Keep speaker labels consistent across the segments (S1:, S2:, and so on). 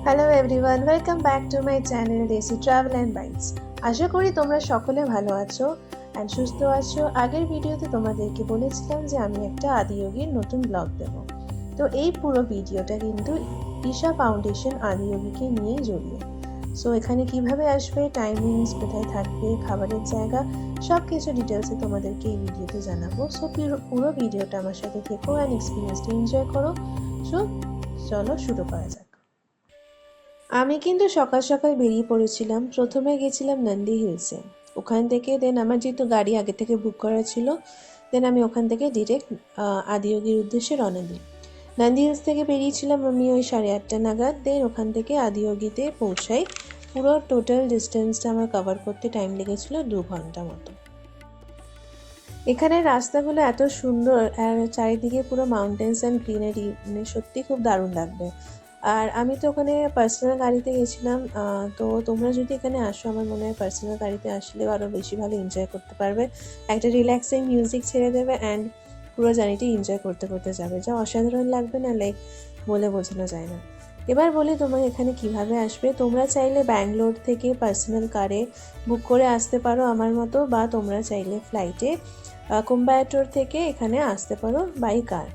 S1: Hello everyone, welcome back to my channel দেশি travel and bytes. আশা করি তোমরা সকলে ভালো আছো অ্যান্ড সুস্থ আছো। আগের ভিডিওতে তোমাদেরকে বলেছিলাম যে আমি একটা আদিয়োগীর নতুন ব্লগ দেব। তো এই পুরো ভিডিওটা কিন্তু ঈশা ফাউন্ডেশন আদিয়োগীকে নিয়েই জড়িয়ে। সো এখানে কিভাবে আসবে, টাইমিংস, কোথায় থাকবে, খাবারের জায়গা, সব কিছু ডিটেলসে তোমাদেরকে এই ভিডিওতে জানাবো। সো পুরো ভিডিওটা আমার সাথে থেকো অ্যান্ড এক্সপিরিয়েন্সটা এনজয় করো। সো চলো শুরু করা যাক। আমি কিন্তু সকাল সকাল বেরিয়ে পড়েছিলাম। প্রথমে গেছিলাম নন্দী হিলসে। ওখান থেকে দেন আমার যেহেতু গাড়ি আগে থেকে বুক করা ছিল, দেন আমি ওখান থেকে ডিরেক্ট আদিয়োগীর উদ্দেশ্যে রওনা দিই। নন্দী হিলস থেকে বেরিয়েছিলাম আমি ওই 8:30 নাগাদ। দেন ওখান থেকে আদিয়োগীতে পৌঁছাই। পুরো টোটাল ডিস্টেন্সটা আমার কভার করতে টাইম লেগেছিল 2 ঘন্টা মতো। এখানের রাস্তাগুলো এত সুন্দর আর চারিদিকে পুরো মাউন্টেন্স অ্যান্ড গ্রিনারি, মানে সত্যি খুব দারুণ লাগবে। আর আমি তো ওখানে পার্সোনাল গাড়িতে গেছিলাম। তো তোমরা যদি এখানে আসো, আমার মনে হয় পার্সোনাল গাড়িতে আসলে আরও বেশি ভালো এনজয় করতে পারবে। একটা রিল্যাক্সিং মিউজিক ছেড়ে দেবে অ্যান্ড পুরো জার্নিটি এনজয় করতে করতে যাবে, যা অসাধারণ লাগবে না, লাইক বলে বোঝানো যায় না। এবার বলি তোমার এখানে কিভাবে আসবে। তোমরা চাইলে ব্যাঙ্গালোর থেকে পার্সোনাল কারে বুক করে আসতে পারো আমার মতো, বা তোমরা চাইলে ফ্লাইটে কোম্বায়াটোর থেকে এখানে আসতে পারো বাই কার।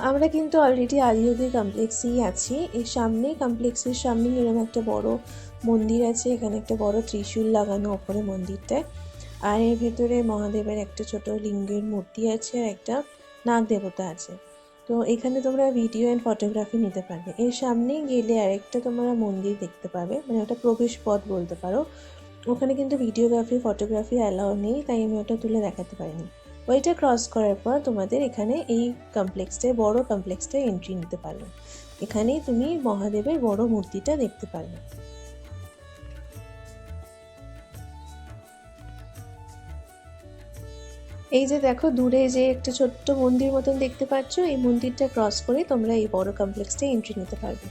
S1: আমরা কিন্তু অলরেডি আদিয়োগী কমপ্লেক্সেই আছি। এর সামনেই, কমপ্লেক্সের সামনেই এরকম একটা বড় মন্দির আছে। এখানে একটা বড় ত্রিশূল লাগানো ওপরে মন্দিরটায়। আর এর ভেতরে মহাদেবের একটা ছোট লিঙ্গের মূর্তি আছে আর একটা নাগ দেবতা আছে। তো এখানে তোমরা ভিডিও অ্যান্ড ফটোগ্রাফি নিতে পারবে। এর সামনেই গেলে আরেকটা তোমরা মন্দির দেখতে পাবে, মানে ওটা প্রবেশ পথ বলতে পারো। ওখানে কিন্তু ভিডিওগ্রাফি ফটোগ্রাফি অ্যালাউ নেই, তাই আমি ওটা তুলে দেখাতে পারিনি। ওইটা ক্রস করার পর তোমাদের এখানে এই কমপ্লেক্সটায়, বড় কমপ্লেক্সটায় এন্ট্রি নিতে পারবে। এখানেই তুমি মহাদেবের বড় মূর্তিটা দেখতে পারবে। এই যে দেখো দূরে যে একটা ছোট্ট মন্দির মতন দেখতে পাচ্ছ, এই মন্দিরটা ক্রস করে তোমরা এই বড় কমপ্লেক্সটায় এন্ট্রি নিতে পারবে।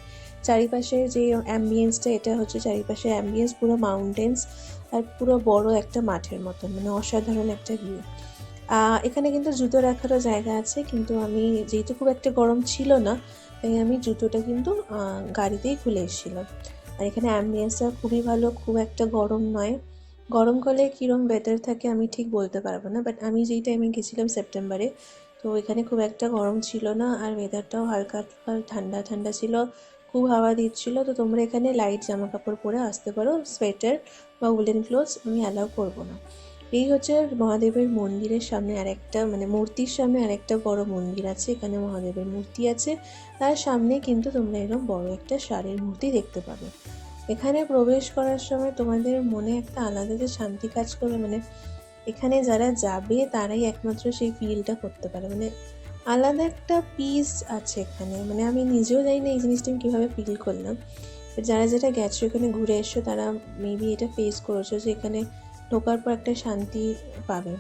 S1: চারিপাশে যে অ্যাম্বিয়েন্সটা, এটা হচ্ছে চারিপাশে অ্যাম্বিয়েন্স পুরো মাউন্টেন্স আর পুরো বড় একটা মাঠের মতন, মানে অসাধারণ একটা ভিউ। এখানে কিন্তু জুতো রাখারও জায়গা আছে, কিন্তু আমি যেহেতু খুব একটা গরম ছিল না, তাই আমি জুতোটা কিন্তু গাড়িতেই খুলে এসেছিলাম। আর এখানে অ্যাম্বিয়েন্সটা খুবই ভালো, খুব একটা গরম নয়। গরমকালে কীরকম ওয়েদার থাকে আমি ঠিক বলতে পারবো না, বাট আমি যেই টাইমে গেছিলাম সেপ্টেম্বরে, তো এখানে খুব একটা গরম ছিল না আর ওয়েদারটাও হালকা হালকা ঠান্ডা ঠান্ডা ছিল, খুব হাওয়া দিচ্ছিল। তো তোমরা এখানে লাইট জামা কাপড় পরে আসতে পারো, সোয়েটার বা উলেন ক্লোথস আমি অ্যালাউ করবো না। এই হচ্ছে মহাদেবের মন্দিরের সামনে আরেকটা, মানে মূর্তির সামনে আরেকটা বড় মন্দির আছে। এখানে মহাদেবের মূর্তি আছে, তার সামনে কিন্তু তোমরা এরকম বড় একটা ষাঁড়ের মূর্তি দেখতে পাবে। এখানে প্রবেশ করার সময় তোমাদের মনে একটা আলাদা যে শান্তি কাজ করবে, মানে এখানে যারা যাবে তারাই একমাত্র সেই ফিলটা করতে পারে, মানে আলাদা একটা পিস আছে এখানে। মানে আমি নিজেও জানি না এই জিনিসটা আমি কীভাবে ফিল করলাম। যারা যেটা গেছো, এখানে ঘুরে এসো, তারা মেবি এটা ফেস করেছো যে এখানে ঢোকার পর একটা শান্তি পাবে।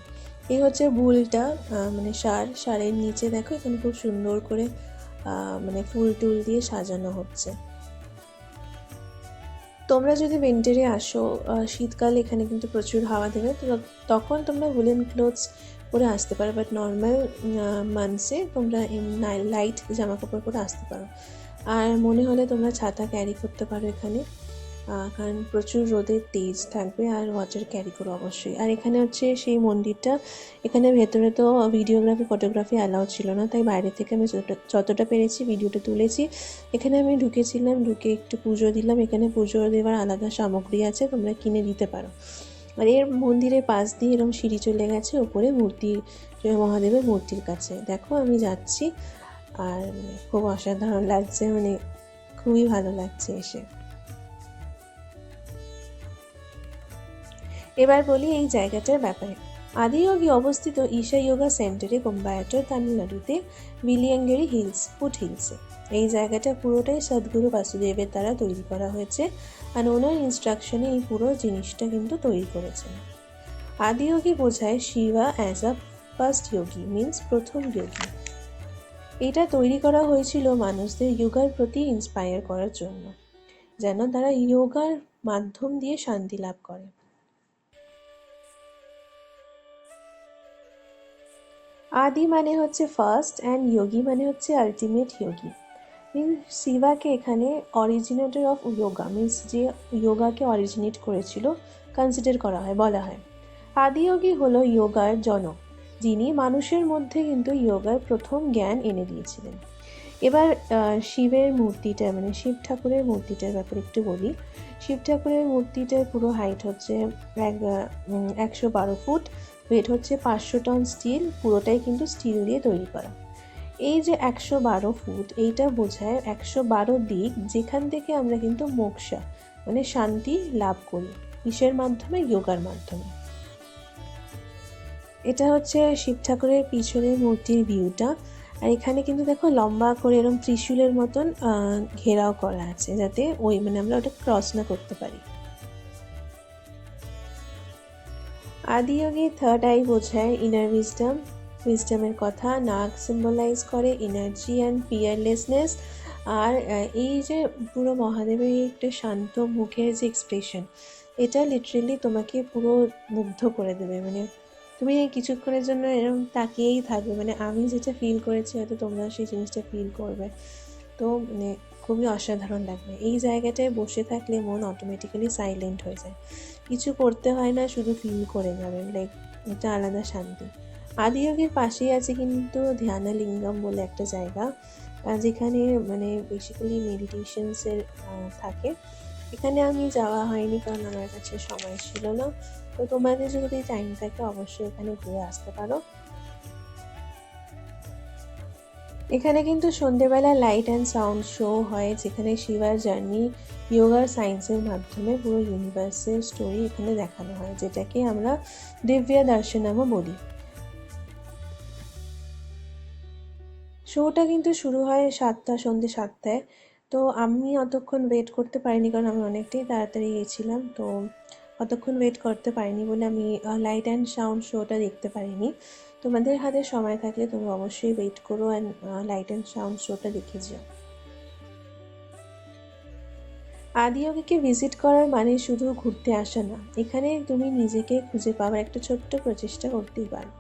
S1: এই হচ্ছে বুলটা, মানে ষাঁড়ের নিচে দেখো এখানে খুব সুন্দর করে মানে ফুল টুল দিয়ে সাজানো হচ্ছে। তোমরা যদি উইন্টারে আসো, শীতকালে এখানে কিন্তু প্রচুর হাওয়া দেবে, তো তখন তোমরা উলেন ক্লোথস পরে আসতে পারো, বাট নর্মাল মান্থসে তোমরা লাইট জামা কাপড় পরে আসতে পারো। আর মনে হলে তোমরা ছাতা ক্যারি করতে পারো এখানে, কারণ প্রচুর রোদের তেজ থাকবে, আর ওয়াটার ক্যারি করো অবশ্যই। আর এখানে হচ্ছে সেই মন্দিরটা, এখানে ভেতরে তো ভিডিওগ্রাফি ফটোগ্রাফি অ্যালাউ ছিল না, তাই বাইরে থেকে আমি যতটা পেরেছি ভিডিওটা তুলেছি। এখানে আমি ঢুকেছিলাম, ঢুকে একটু পুজো দিলাম। এখানে পুজো দেওয়ার আলাদা সামগ্রী আছে, তোমরা কিনে দিতে পারো। আর এর মন্দিরের পাশ দিয়ে এরকম সিঁড়ি চলে গেছে ওপরে মূর্তি, মহাদেবের মূর্তির কাছে। দেখো আমি যাচ্ছি, আর খুব অসাধারণ লাগছে, মানে খুবই ভালো লাগছে এসে। এবার বলি এই জায়গাটার ব্যাপারে। আদিয়োগী অবস্থিত ঈশা যোগা সেন্টারে, কোম্বায়াটোর, তামিলনাড়ুতে, বিলিয়াঙ্গেরি হিলস, ফুট হিলসে। এই জায়গাটা পুরোটাই সদ্গুরু বাসুদেবের দ্বারা তৈরি করা হয়েছে, আর ওনার ইনস্ট্রাকশনে এই পুরো জিনিসটা কিন্তু তৈরি করেছেন। আদিয়োগী বোঝায় Shiva as a first yogi, means প্রথম যোগী। এটা তৈরি করা হয়েছিল মানুষদের যোগার প্রতি ইন্সপায়ার করার জন্য, যেন তারা যোগার মাধ্যম দিয়ে শান্তি লাভ করে। আদি মানে হচ্ছে ফার্স্ট অ্যান্ড যোগী মানে হচ্ছে আলটিমেট যোগী। মিনস শিবাকে এখানে অরিজিনেটর অফ যোগা, মিনস যে যোগাকে অরিজিনেট করেছিল কনসিডার করা হয়, বলা হয়। আদিযোগী হলো যোগার জনক, যিনি মানুষের মধ্যে কিন্তু যোগার প্রথম জ্ঞান এনে দিয়েছিলেন। এবার শিবের মূর্তিটা, মানে শিব ঠাকুরের মূর্তিটার ব্যাপারে একটু বলি। শিব ঠাকুরের মূর্তিটার পুরো হাইট হচ্ছে 112 ফুট, ওয়েট হচ্ছে 500 টন স্টিল, পুরোটাই কিন্তু স্টিল দিয়ে তৈরি করা। এই যে 112 ফুট, এইটা বোঝায় 112 দিক, যেখান থেকে আমরা কিন্তু মোক্ষা মানে শান্তি লাভ করি। কিসের মাধ্যমে? যোগার মাধ্যমে। এটা হচ্ছে শিব ঠাকুরের পিছনের মূর্তির ভিউটা। আর এখানে কিন্তু দেখো লম্বা করে এরকম ত্রিশূলের মতন ঘেরাও করা আছে, যাতে ওই মানে আমরা ওটা ক্রস না করতে পারি। আদিযোগী থার্ড আই বোঝায় ইনার উইজডম, উইজডমের কথা। নাগ সিম্বলাইজ করে এনার্জি অ্যান্ড ফিয়ারলেসনেস। আর এই যে পুরো মহাদেবের একটা শান্ত মুখের যে এক্সপ্রেশন, এটা লিটারেলি তোমাকে পুরো মুগ্ধ করে দেবে। মানে তুমি কিছুক্ষণের জন্য এরকম তাকিয়েই থাকবে, মানে আমি যেটা ফিল করেছি হয়তো তোমরা সেই জিনিসটা ফিল করবে। তো মানে খুবই অসাধারণ লাগবে। এই জায়গাটায় বসে থাকলে মন অটোমেটিক্যালি সাইলেন্ট হয়ে যায়, কিছু করতে হয় না, শুধু ফিল করে যাবেন, লাইক এটা আলাদা শান্তি। আদিযোগীর পাশেই আছে কিন্তু ধ্যানলিঙ্গম বলে একটা জায়গা, যেখানে মানে বেসিক্যালি মেডিটেশনসের থাকে। এখানে আমি যাওয়া হয়নি কারণ আমার কাছে সময় ছিল না। তো তোমাদের যদি টাইম থাকে অবশ্যই এখানে ঘুরে আসতে পারো। এখানে কিন্তু সন্ধেবেলা লাইট অ্যান্ড সাউন্ড শো হয়, যেখানে শিবার জার্নি যোগার সায়েন্সের মাধ্যমে পুরো ইউনিভার্সের স্টোরি এখানে দেখানো হয়, যেটাকে আমরা দিব্য দর্শনমও বলি। শোটা কিন্তু শুরু হয় সন্ধ্যে 7টায়। তো আমি অতক্ষণ ওয়েট করতে পারিনি, কারণ আমি অনেকটাই তাড়াতাড়ি গেছিলাম। তো অতক্ষণ ওয়েট করতে পারিনি বলে আমি লাইট অ্যান্ড সাউন্ড শোটা দেখতে পারিনি। তোমাদের হাতে সময় থাকলে তোমরা অবশ্যই ওয়েট করো অ্যান্ড লাইট অ্যান্ড সাউন্ড শোটা দেখে যাও। আদিযোগীকে ভিজিট করার মানে শুধু ঘুরতে আসা না, এখানে তুমি নিজেকে খুঁজে পাওয়ার একটা ছোট্ট প্রচেষ্টা করতেই পারো।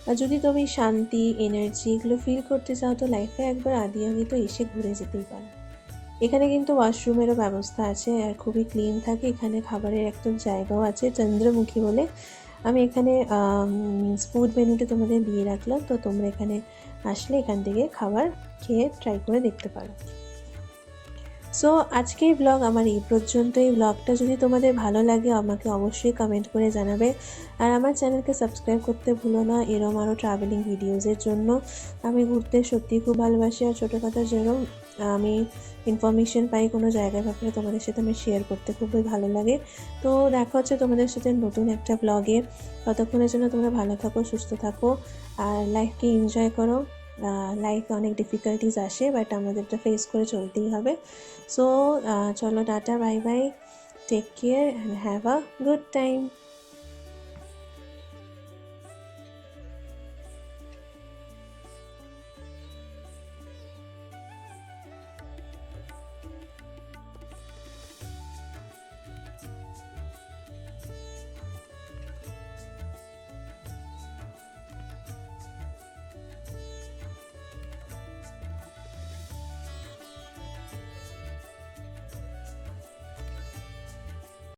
S1: আর যদি তুমি শান্তি, এনার্জি এগুলো ফিল করতে চাও, তো লাইফে একবার আদিযোগী তো এসে ঘুরে যেতেই পারো। এখানে কিন্তু ওয়াশরুমেরও ব্যবস্থা আছে আর খুবই ক্লিন থাকে। এখানে খাবারের একটা জায়গাও আছে চন্দ্রমুখী বলে। আমি এখানে মিন্স ফুড মেনুতে তোমাদের দিয়ে রাখলাম, তো তোমরা এখানে আসলে এখান থেকে খাবার খেয়ে ট্রাই করে দেখতে পারো। সো আজকের ব্লগ আমার এই পর্যন্ত। এই ব্লগটা যদি তোমাদের ভালো লাগে আমাকে অবশ্যই কমেন্ট করে জানাবে। আর আমার চ্যানেলকে সাবস্ক্রাইব করতে ভুলো না, এরম আরও ট্রাভেলিং ভিডিওসের জন্য। আমি ঘুরতে সত্যিই খুব ভালোবাসি, আর ছোটো কথা যেরকম আমি ইনফরমেশন পাই কোনো জায়গার ব্যাপারে, তোমাদের সাথে আমি শেয়ার করতে খুবই ভালো লাগে। তো দেখা হচ্ছে তোমাদের সাথে নতুন একটা ব্লগে। ততক্ষণের জন্য তোমরা ভালো থাকো, সুস্থ থাকো, আর লাইফকে এনজয় করো। লাইফে অনেক ডিফিকাল্টিজ আসে, বাট আমাদেরটা ফেস করে চলতেই হবে। সো চলো, tata, bye bye, take care and have a good time.